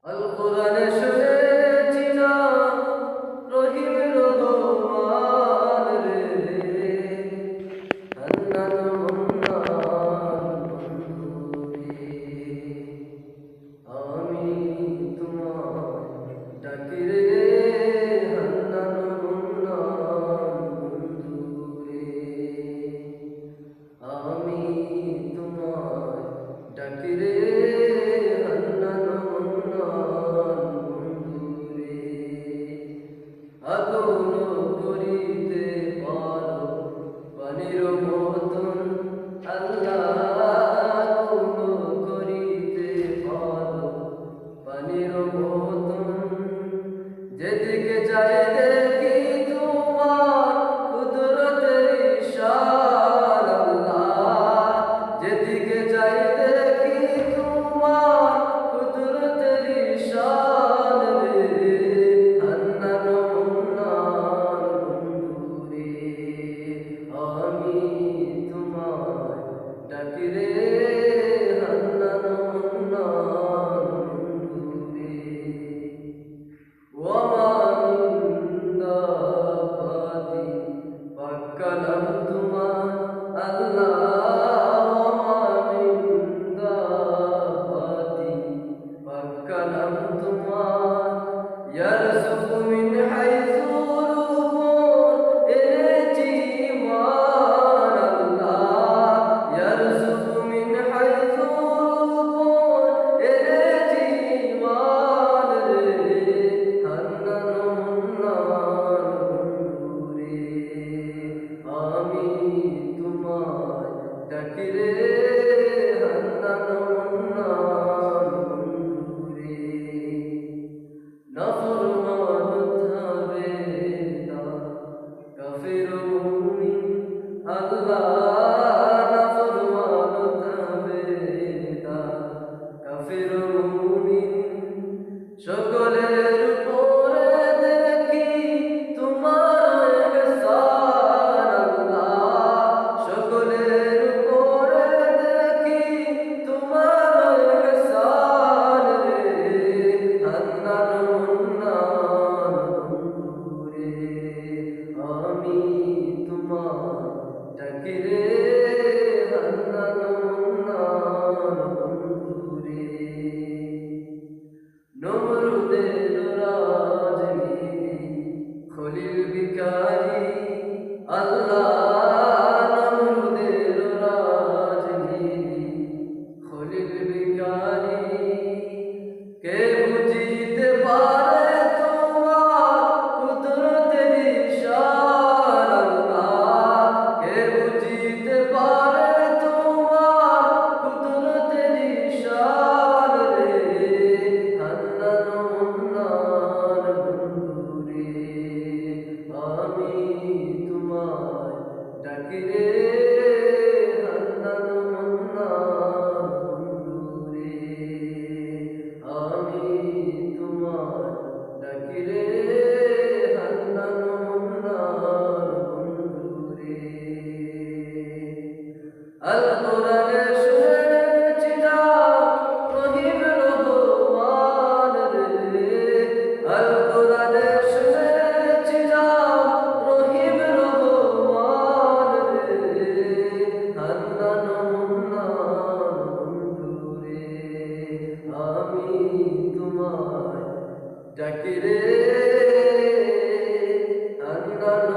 আল কোরআনে শুনেছি না রহিম রহমান রে হান্নান মুন্নান বন্ধু রে আমি তোমায় ডাকি রে হান্নান মুন্নান বন্ধু রে আমি তোমায় ডাকি রে হান্নান মুন্নান বন্ধু রে আগুন করিতে পারো পানির মতন আল্লাহ আগুন করিতে পারো পানির মতন যেদিকে যাই দেখি তোমার কুদরতের ইশারা আল্লাহ যেদিকে যাই দেখি তোমার কুদরতের ইশারা রে হান্নান মুন্নান বন্ধু রে আমি তোমায় ডাকি রে হান্নান মুন্নান বন্ধু রে ওয়া কালাম তোমার আল্লাহ মামিন্দাবাতি কালাম তোমার ইয়ারযুকু মিন হাইসু রুবুন এনেছি মান আল্লাহ ইয়ারযুকু মিন হাইসু রুবুন এনেছি মান রে হান্নান মুন্নান বন্ধু রে আমি তোমায় ডাকি রে হান্নান মুন্নান বন্ধু রে নাফরমান থাবে না কাফির মুমিন আল্লাহ নাফরমান থাবে না কাফির মুমিন সকলের উপরে দেখি তোমার ইহসান আল্লাহ সকলের উপরে দেখি তোমার ইহসান রে হান্নান মুন্নান বন্ধু রে আমি তোমায় ডাকি রে হান্নান মুন্নান বন্ধু রে নমরুদের রাজনীতি খলিল বিকারি আল্লাহ নমরুদের রাজনীতি খলিল বিকারি কে বুঝিতে পারে তোমার কুদরতের ইশারা আল্লাহ কে বুঝিতে পারে তোমার কুদরতের ইশারা রে হান্নান মুন্নান বন্ধু রে আমি তোমায় ডাকি রে হান্নান মুন্নান বন্ধু রে আমি তোমায় ডাকি রে হান্নান মুন্নান বন্ধু রে আল কোরআনে শুনেছি না রহিম রহমান রে আল কোরআনে শুনেছি না রহিম রহমান রে হান্নান মুন্নান বন্ধু রে আমি তোমায় ডাকি রে হান্নান